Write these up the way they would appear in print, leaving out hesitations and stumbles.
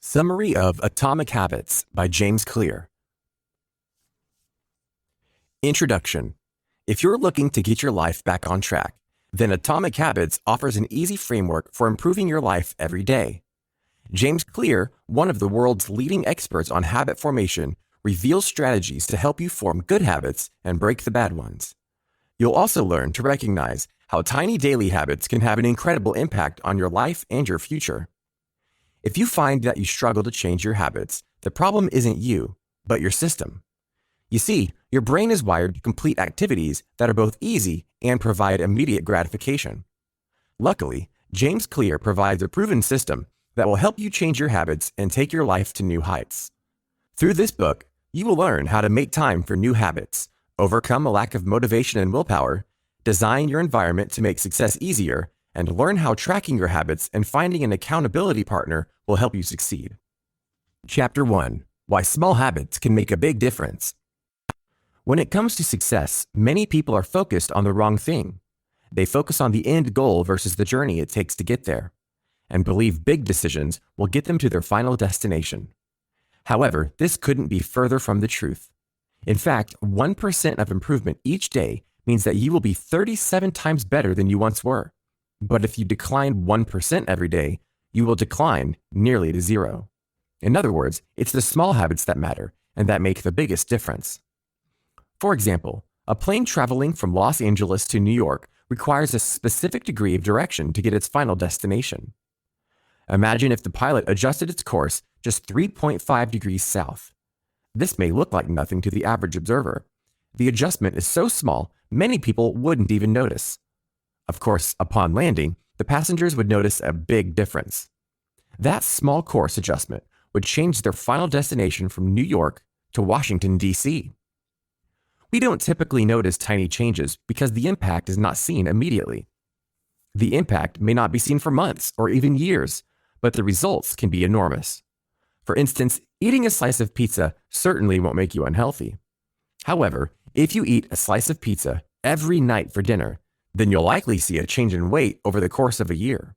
Summary of Atomic Habits by James Clear. Introduction. If you're looking to get your life back on track, then Atomic Habits offers an easy framework for improving your life every day. James Clear, one of the world's leading experts on habit formation, reveals strategies to help you form good habits and break the bad ones. You'll also learn to recognize how tiny daily habits can have an incredible impact on your life and your future. If you find that you struggle to change your habits, the problem isn't you, but your system. You see, your brain is wired to complete activities that are both easy and provide immediate gratification. Luckily, James Clear provides a proven system that will help you change your habits and take your life to new heights. Through this book, you will learn how to make time for new habits, overcome a lack of motivation and willpower, design your environment to make success easier, and learn how tracking your habits and finding an accountability partner will help you succeed. Chapter 1. Why Small Habits Can Make a Big Difference. When it comes to success, many people are focused on the wrong thing. They focus on the end goal versus the journey it takes to get there, and believe big decisions will get them to their final destination. However, this couldn't be further from the truth. In fact, 1% of improvement each day means that you will be 37 times better than you once were. But if you decline 1% every day, you will decline nearly to zero. In other words, it's the small habits that matter and that make the biggest difference. For example, a plane traveling from Los Angeles to New York requires a specific degree of direction to get its final destination. Imagine if the pilot adjusted its course just 3.5 degrees south. This may look like nothing to the average observer. The adjustment is so small, many people wouldn't even notice. Of course, upon landing, the passengers would notice a big difference. That small course adjustment would change their final destination from New York to Washington, D.C. We don't typically notice tiny changes because the impact is not seen immediately. The impact may not be seen for months or even years, but the results can be enormous. For instance, eating a slice of pizza certainly won't make you unhealthy. However, if you eat a slice of pizza every night for dinner, then you'll likely see a change in weight over the course of a year.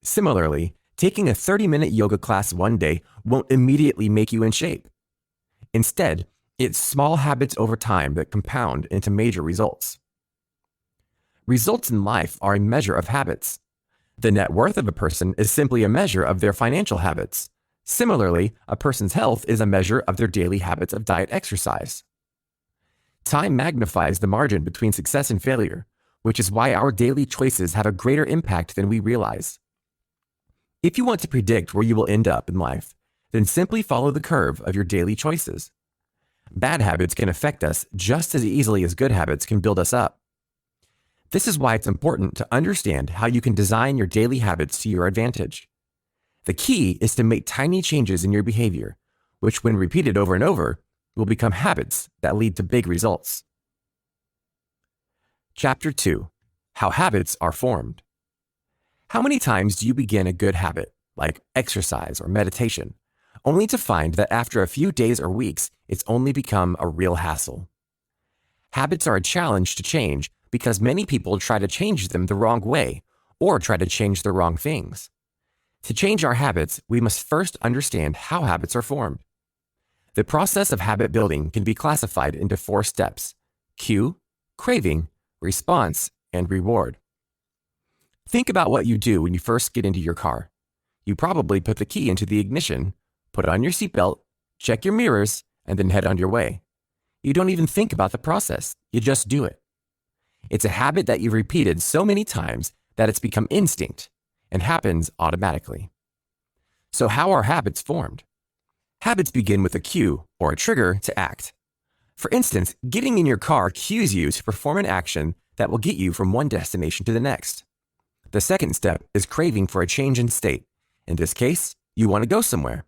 Similarly, taking a 30-minute yoga class one day won't immediately make you in shape. Instead, it's small habits over time that compound into major results. Results in life are a measure of habits. The net worth of a person is simply a measure of their financial habits. Similarly, a person's health is a measure of their daily habits of diet exercise. Time magnifies the margin between success and failure, which is why our daily choices have a greater impact than we realize. If you want to predict where you will end up in life, then simply follow the curve of your daily choices. Bad habits can affect us just as easily as good habits can build us up. This is why it's important to understand how you can design your daily habits to your advantage. The key is to make tiny changes in your behavior, which when repeated over and over, will become habits that lead to big results. Chapter 2. How Habits Are Formed. How many times do you begin a good habit, like exercise or meditation, only to find that after a few days or weeks, it's only become a real hassle? Habits are a challenge to change because many people try to change them the wrong way or try to change the wrong things. To change our habits, we must first understand how habits are formed. The process of habit building can be classified into 4 steps: cue, craving, response, and reward. Think about what you do when you first get into your car. You probably put the key into the ignition, put on your seatbelt, check your mirrors, and then head on your way. You don't even think about the process, you just do it. It's a habit that you've repeated so many times that it's become instinct and happens automatically. So how are habits formed? Habits begin with a cue or a trigger to act. For instance, getting in your car cues you to perform an action that will get you from one destination to the next. The second step is craving for a change in state. In this case, you want to go somewhere.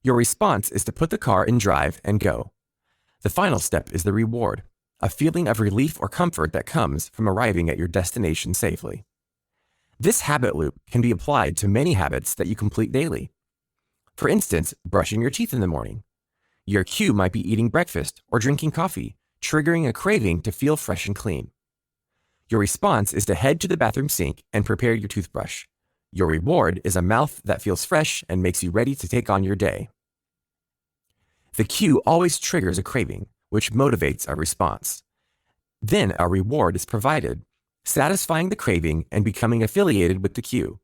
Your response is to put the car in drive and go. The final step is the reward, a feeling of relief or comfort that comes from arriving at your destination safely. This habit loop can be applied to many habits that you complete daily. For instance, brushing your teeth in the morning. Your cue might be eating breakfast or drinking coffee, triggering a craving to feel fresh and clean. Your response is to head to the bathroom sink and prepare your toothbrush. Your reward is a mouth that feels fresh and makes you ready to take on your day. The cue always triggers a craving, which motivates a response. Then a reward is provided, satisfying the craving and becoming affiliated with the cue.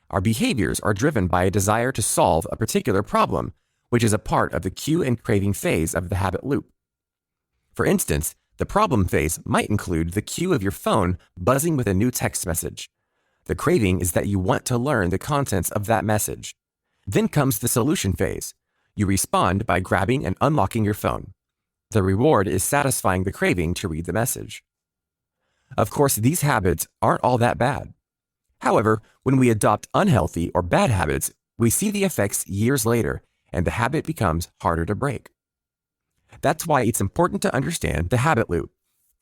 Our behaviors are driven by a desire to solve a particular problem, which is a part of the cue and craving phase of the habit loop. For instance, the problem phase might include the cue of your phone buzzing with a new text message. The craving is that you want to learn the contents of that message. Then comes the solution phase. You respond by grabbing and unlocking your phone. The reward is satisfying the craving to read the message. Of course, these habits aren't all that bad. However, when we adopt unhealthy or bad habits, we see the effects years later, and the habit becomes harder to break. That's why it's important to understand the habit loop,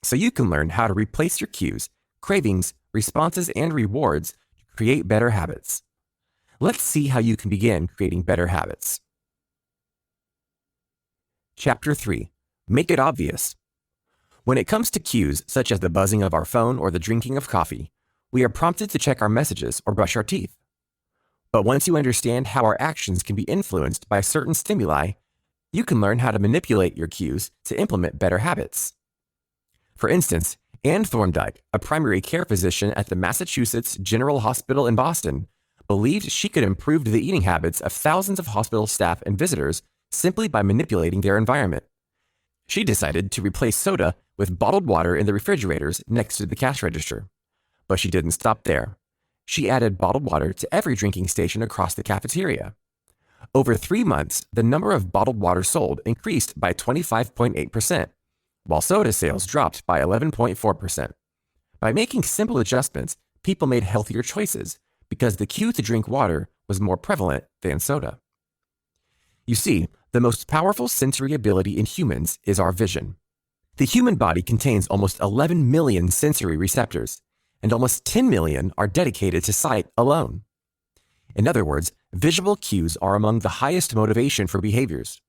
so you can learn how to replace your cues, cravings, responses, and rewards to create better habits. Let's see how you can begin creating better habits. Chapter 3. Make it obvious. When it comes to cues, such as the buzzing of our phone or the drinking of coffee, we are prompted to check our messages or brush our teeth. But once you understand how our actions can be influenced by certain stimuli, you can learn how to manipulate your cues to implement better habits. For instance, Anne Thorndike, a primary care physician at the Massachusetts General Hospital in Boston, believed she could improve the eating habits of thousands of hospital staff and visitors simply by manipulating their environment. She decided to replace soda with bottled water in the refrigerators next to the cash register. But she didn't stop there. She added bottled water to every drinking station across the cafeteria. Over 3 months, the number of bottled water sold increased by 25.8%, while soda sales dropped by 11.4%. By making simple adjustments, people made healthier choices because the cue to drink water was more prevalent than soda. You see, the most powerful sensory ability in humans is our vision. The human body contains almost 11 million sensory receptors, and almost 10 million are dedicated to sight alone. In other words, visual cues are among the highest motivation for behaviors.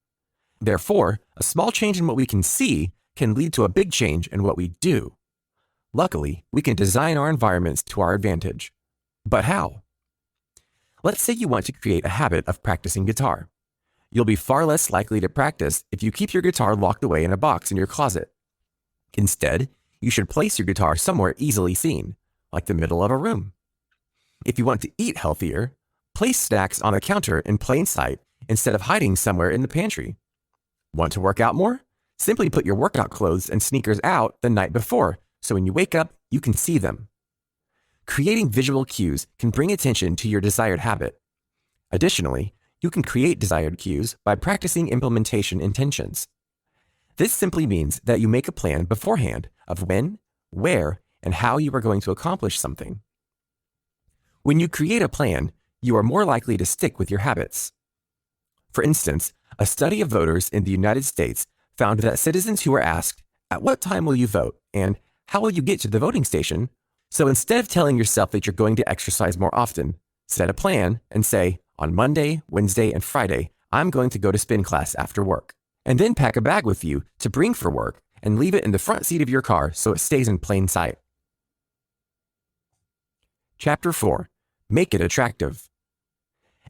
Therefore, a small change in what we can see can lead to a big change in what we do. Luckily, we can design our environments to our advantage. But how? Let's say you want to create a habit of practicing guitar. You'll be far less likely to practice if you keep your guitar locked away in a box in your closet. Instead, you should place your guitar somewhere easily seen, like the middle of a room. If you want to eat healthier, place snacks on the counter in plain sight instead of hiding somewhere in the pantry. Want to work out more? Simply put your workout clothes and sneakers out the night before, so when you wake up, you can see them. Creating visual cues can bring attention to your desired habit. Additionally, you can create desired cues by practicing implementation intentions. This simply means that you make a plan beforehand of when, where, and how you are going to accomplish something. When you create a plan, you are more likely to stick with your habits. For instance, a study of voters in the United States found that citizens who were asked, "At what time will you vote?" and "How will you get to the voting station?" So instead of telling yourself that you're going to exercise more often, set a plan and say, "On Monday, Wednesday, and Friday, I'm going to go to spin class after work." And then pack a bag with you to bring for work and leave it in the front seat of your car so it stays in plain sight. Chapter 4. Make it attractive.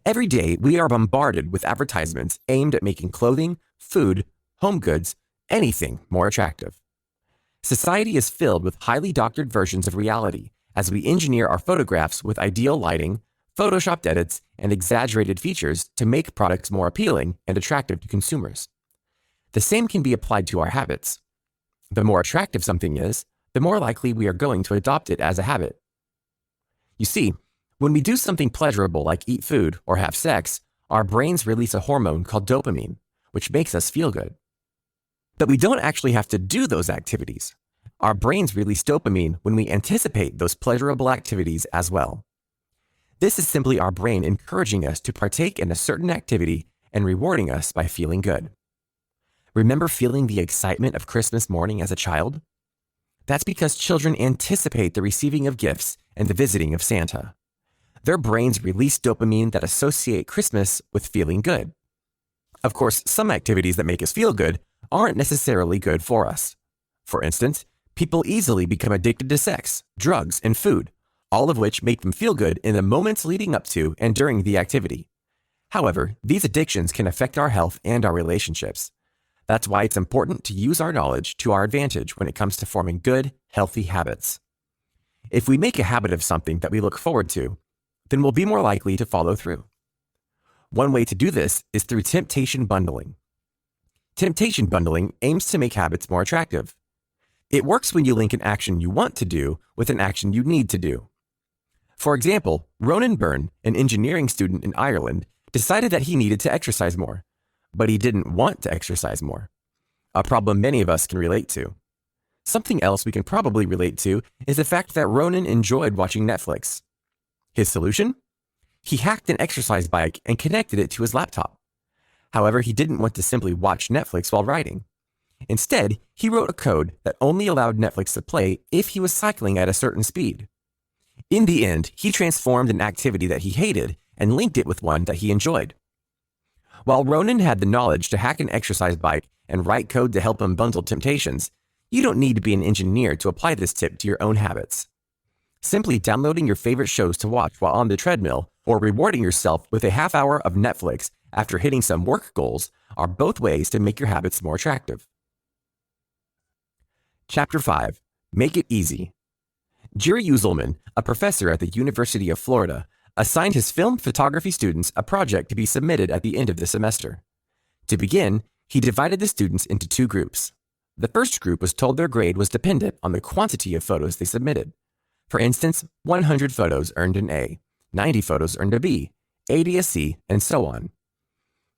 Every day, we are bombarded with advertisements aimed at making clothing, food, home goods, anything more attractive. Society is filled with highly doctored versions of reality as we engineer our photographs with ideal lighting, photoshopped edits, and exaggerated features to make products more appealing and attractive to consumers. The same can be applied to our habits. The more attractive something is, the more likely we are going to adopt it as a habit. You see, when we do something pleasurable like eat food or have sex, our brains release a hormone called dopamine, which makes us feel good. But we don't actually have to do those activities. Our brains release dopamine when we anticipate those pleasurable activities as well. This is simply our brain encouraging us to partake in a certain activity and rewarding us by feeling good. Remember feeling the excitement of Christmas morning as a child? That's because children anticipate the receiving of gifts and the visiting of Santa. Their brains release dopamine that associate Christmas with feeling good. Of course, some activities that make us feel good aren't necessarily good for us. For instance, people easily become addicted to sex, drugs, and food, all of which make them feel good in the moments leading up to and during the activity. However, these addictions can affect our health and our relationships. That's why it's important to use our knowledge to our advantage when it comes to forming good, healthy habits. If we make a habit of something that we look forward to, then we'll be more likely to follow through. One way to do this is through temptation bundling. Temptation bundling aims to make habits more attractive. It works when you link an action you want to do with an action you need to do. For example, Ronan Byrne, an engineering student in Ireland, decided that he needed to exercise more, but he didn't want to exercise more, a problem many of us can relate to. Something else we can probably relate to is the fact that Ronan enjoyed watching Netflix. His solution? He hacked an exercise bike and connected it to his laptop. However, he didn't want to simply watch Netflix while riding. Instead, he wrote a code that only allowed Netflix to play if he was cycling at a certain speed. In the end, he transformed an activity that he hated and linked it with one that he enjoyed. While Ronan had the knowledge to hack an exercise bike and write code to help him bundle temptations, you don't need to be an engineer to apply this tip to your own habits. Simply downloading your favorite shows to watch while on the treadmill or rewarding yourself with a half hour of Netflix after hitting some work goals are both ways to make your habits more attractive. Chapter 5. Make it easy. Jerry Uselman, a professor at the University of Florida, assigned his film photography students a project to be submitted at the end of the semester. To begin, he divided the students into two groups. The first group was told their grade was dependent on the quantity of photos they submitted. For instance, 100 photos earned an A, 90 photos earned a B, 80 a C, and so on.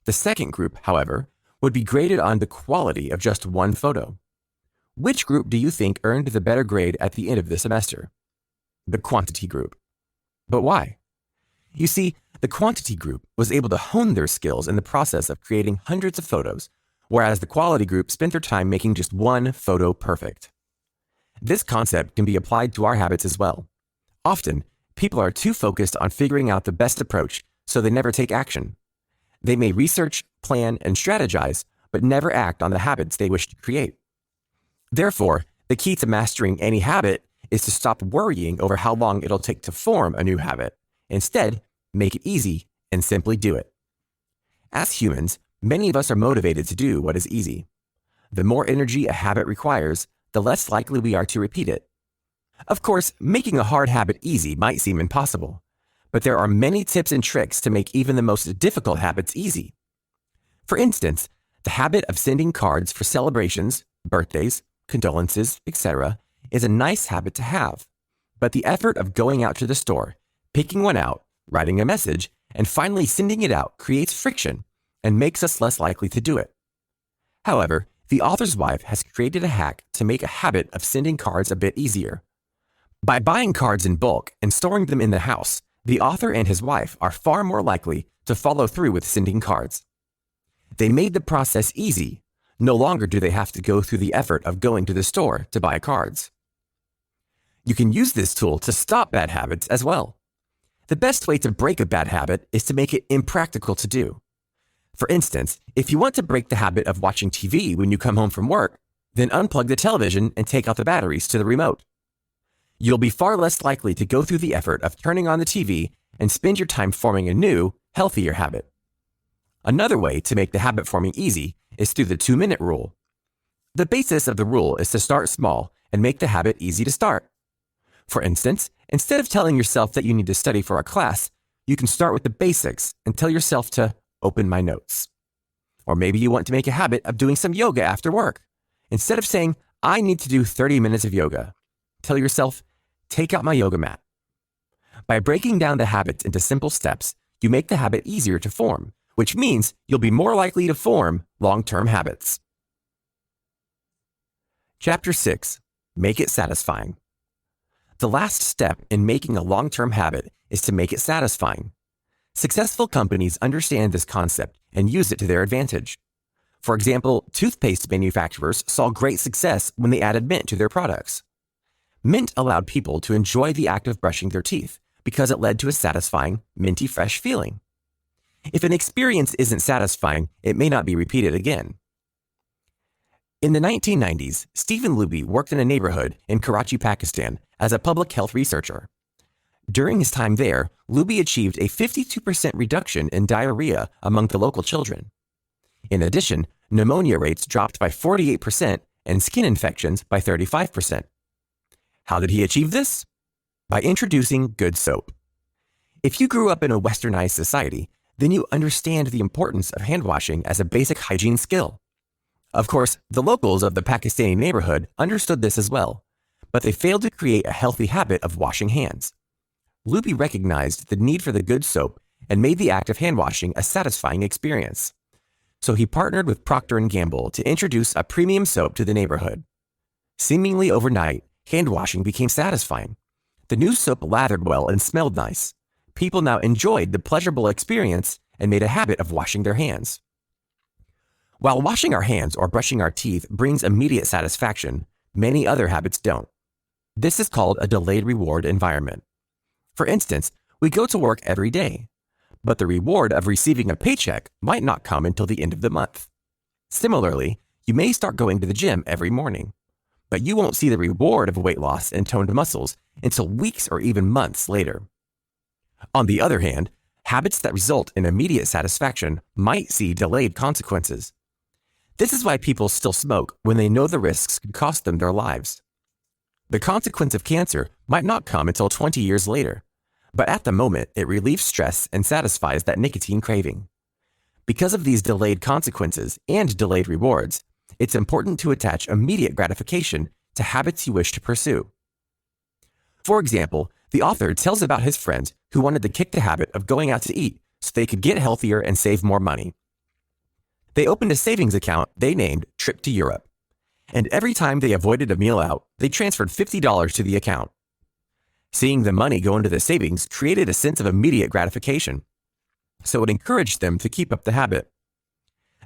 The second group, however, would be graded on the quality of just one photo. Which group do you think earned the better grade at the end of the semester? The quantity group. But why? You see, the quantity group was able to hone their skills in the process of creating hundreds of photos, whereas the quality group spent their time making just one photo perfect. This concept can be applied to our habits as well. Often, people are too focused on figuring out the best approach, so they never take action. They may research, plan, and strategize, but never act on the habits they wish to create. Therefore, the key to mastering any habit is to stop worrying over how long it'll take to form a new habit. Instead, make it easy and simply do it. As humans, many of us are motivated to do what is easy. The more energy a habit requires, the less likely we are to repeat it. Of course, making a hard habit easy might seem impossible, but there are many tips and tricks to make even the most difficult habits easy. For instance, the habit of sending cards for celebrations, birthdays, condolences, etc. is a nice habit to have, but the effort of going out to the store, picking one out, writing a message, and finally sending it out creates friction and makes us less likely to do it. However, the author's wife has created a hack to make a habit of sending cards a bit easier. By buying cards in bulk and storing them in the house, the author and his wife are far more likely to follow through with sending cards. They made the process easy. No longer do they have to go through the effort of going to the store to buy cards. You can use this tool to stop bad habits as well. The best way to break a bad habit is to make it impractical to do. For instance, if you want to break the habit of watching TV when you come home from work, then unplug the television and take out the batteries to the remote. You'll be far less likely to go through the effort of turning on the TV and spend your time forming a new, healthier habit. Another way to make the habit forming easy is through the 2-minute rule. The basis of the rule is to start small and make the habit easy to start. For instance, instead of telling yourself that you need to study for a class, you can start with the basics and tell yourself to open my notes. Or maybe you want to make a habit of doing some yoga after work. Instead of saying, I need to do 30 minutes of yoga, tell yourself, take out my yoga mat. By breaking down the habits into simple steps, you make the habit easier to form, which means you'll be more likely to form long-term habits. Chapter 6. Make it satisfying. The last step in making a long-term habit is to make it satisfying. Successful companies understand this concept and use it to their advantage. For example, toothpaste manufacturers saw great success when they added mint to their products. Mint allowed people to enjoy the act of brushing their teeth because it led to a satisfying, minty fresh feeling. If an experience isn't satisfying, it may not be repeated again. In the 1990s, Stephen Luby worked in a neighborhood in Karachi, Pakistan, as a public health researcher. During his time there, Luby achieved a 52% reduction in diarrhea among the local children. In addition, pneumonia rates dropped by 48% and skin infections by 35%. How did he achieve this? By introducing good soap. If you grew up in a westernized society, then you understand the importance of hand washing as a basic hygiene skill. Of course, the locals of the Pakistani neighborhood understood this as well, but they failed to create a healthy habit of washing hands. Luby recognized the need for the good soap and made the act of hand washing a satisfying experience. So he partnered with Procter & Gamble to introduce a premium soap to the neighborhood. Seemingly overnight, hand washing became satisfying. The new soap lathered well and smelled nice. People now enjoyed the pleasurable experience and made a habit of washing their hands. While washing our hands or brushing our teeth brings immediate satisfaction, many other habits don't. This is called a delayed reward environment. For instance, we go to work every day, but the reward of receiving a paycheck might not come until the end of the month. Similarly, you may start going to the gym every morning, but you won't see the reward of weight loss and toned muscles until weeks or even months later. On the other hand, habits that result in immediate satisfaction might see delayed consequences. This is why people still smoke when they know the risks could cost them their lives. The consequence of cancer might not come until 20 years later, but at the moment it relieves stress and satisfies that nicotine craving. Because of these delayed consequences and delayed rewards, it's important to attach immediate gratification to habits you wish to pursue. For example, the author tells about his friends who wanted to kick the habit of going out to eat so they could get healthier and save more money. They opened a savings account they named Trip to Europe, and every time they avoided a meal out, they transferred $50 to the account. Seeing the money go into the savings created a sense of immediate gratification, so it encouraged them to keep up the habit.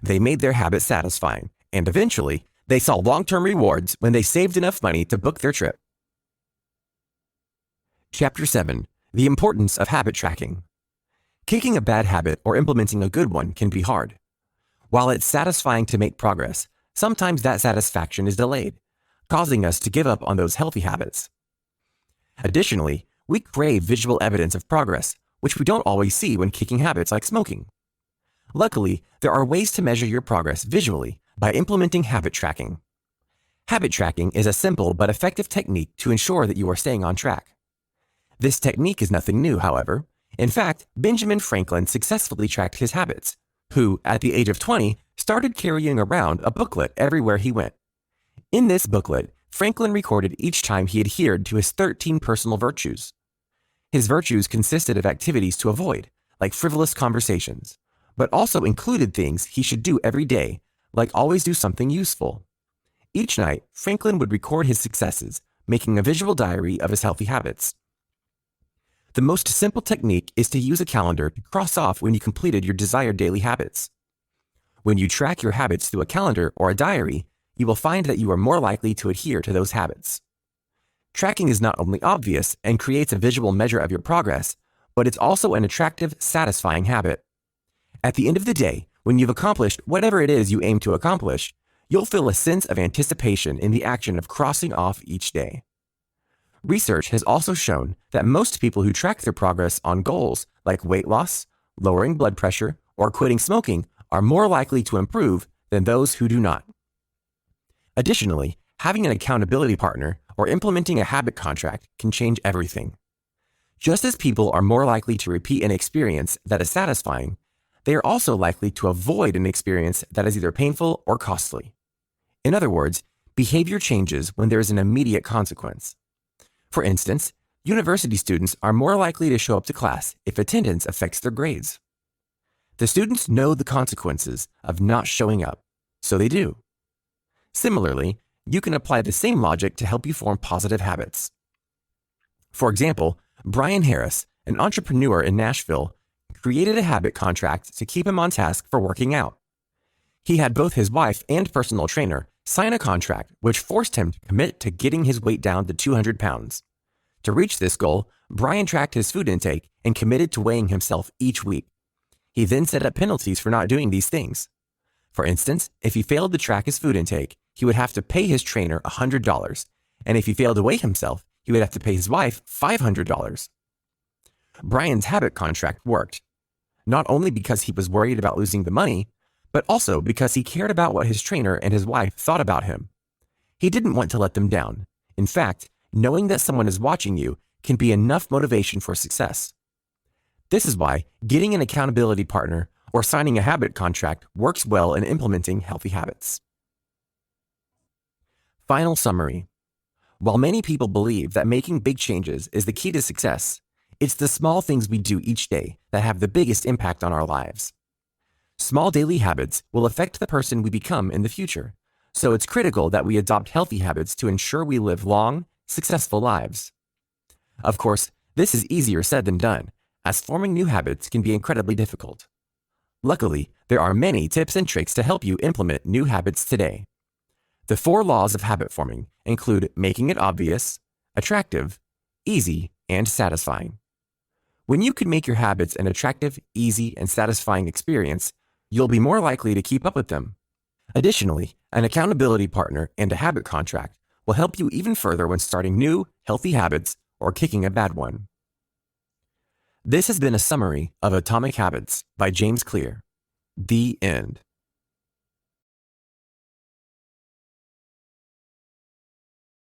They made their habit satisfying, and eventually, they saw long-term rewards when they saved enough money to book their trip. Chapter 7. The Importance of Habit Tracking. Kicking a bad habit or implementing a good one can be hard. While it's satisfying to make progress, sometimes that satisfaction is delayed, causing us to give up on those healthy habits. Additionally, we crave visual evidence of progress, which we don't always see when kicking habits like smoking. Luckily, there are ways to measure your progress visually by implementing habit tracking. Habit tracking is a simple but effective technique to ensure that you are staying on track. This technique is nothing new, however. In fact, Benjamin Franklin successfully tracked his habits, who, at the age of 20, started carrying around a booklet everywhere he went. In this booklet, Franklin recorded each time he adhered to his 13 personal virtues. His virtues consisted of activities to avoid, like frivolous conversations, but also included things he should do every day, like always do something useful. Each night, Franklin would record his successes, making a visual diary of his healthy habits. The most simple technique is to use a calendar to cross off when you completed your desired daily habits. When you track your habits through a calendar or a diary, you will find that you are more likely to adhere to those habits. Tracking is not only obvious and creates a visual measure of your progress, but it's also an attractive, satisfying habit. At the end of the day, when you've accomplished whatever it is you aim to accomplish, you'll feel a sense of anticipation in the action of crossing off each day. Research has also shown that most people who track their progress on goals like weight loss, lowering blood pressure, or quitting smoking are more likely to improve than those who do not. Additionally, having an accountability partner or implementing a habit contract can change everything. Just as people are more likely to repeat an experience that is satisfying, they are also likely to avoid an experience that is either painful or costly. In other words, behavior changes when there is an immediate consequence. For instance, university students are more likely to show up to class if attendance affects their grades. The students know the consequences of not showing up, so they do. Similarly, you can apply the same logic to help you form positive habits. For example, Brian Harris, an entrepreneur in Nashville, created a habit contract to keep him on task for working out. He had both his wife and personal trainer sign a contract which forced him to commit to getting his weight down to 200 pounds. To reach this goal, Brian tracked his food intake and committed to weighing himself each week. He then set up penalties for not doing these things. For instance, if he failed to track his food intake, he would have to pay his trainer $100, and if he failed to weigh himself, he would have to pay his wife $500. Brian's habit contract worked, not only because he was worried about losing the money, but also because he cared about what his trainer and his wife thought about him. He didn't want to let them down. In fact, knowing that someone is watching you can be enough motivation for success. This is why getting an accountability partner or signing a habit contract works well in implementing healthy habits. Final summary. While many people believe that making big changes is the key to success, it's the small things we do each day that have the biggest impact on our lives. Small daily habits will affect the person we become in the future, so it's critical that we adopt healthy habits to ensure we live long, successful lives. Of course, this is easier said than done, as forming new habits can be incredibly difficult. Luckily, there are many tips and tricks to help you implement new habits today. The 4 laws of habit forming include making it obvious, attractive, easy, and satisfying. When you can make your habits an attractive, easy, and satisfying experience, you'll be more likely to keep up with them. Additionally, an accountability partner and a habit contract will help you even further when starting new, healthy habits or kicking a bad one. This has been a summary of Atomic Habits by James Clear. The end.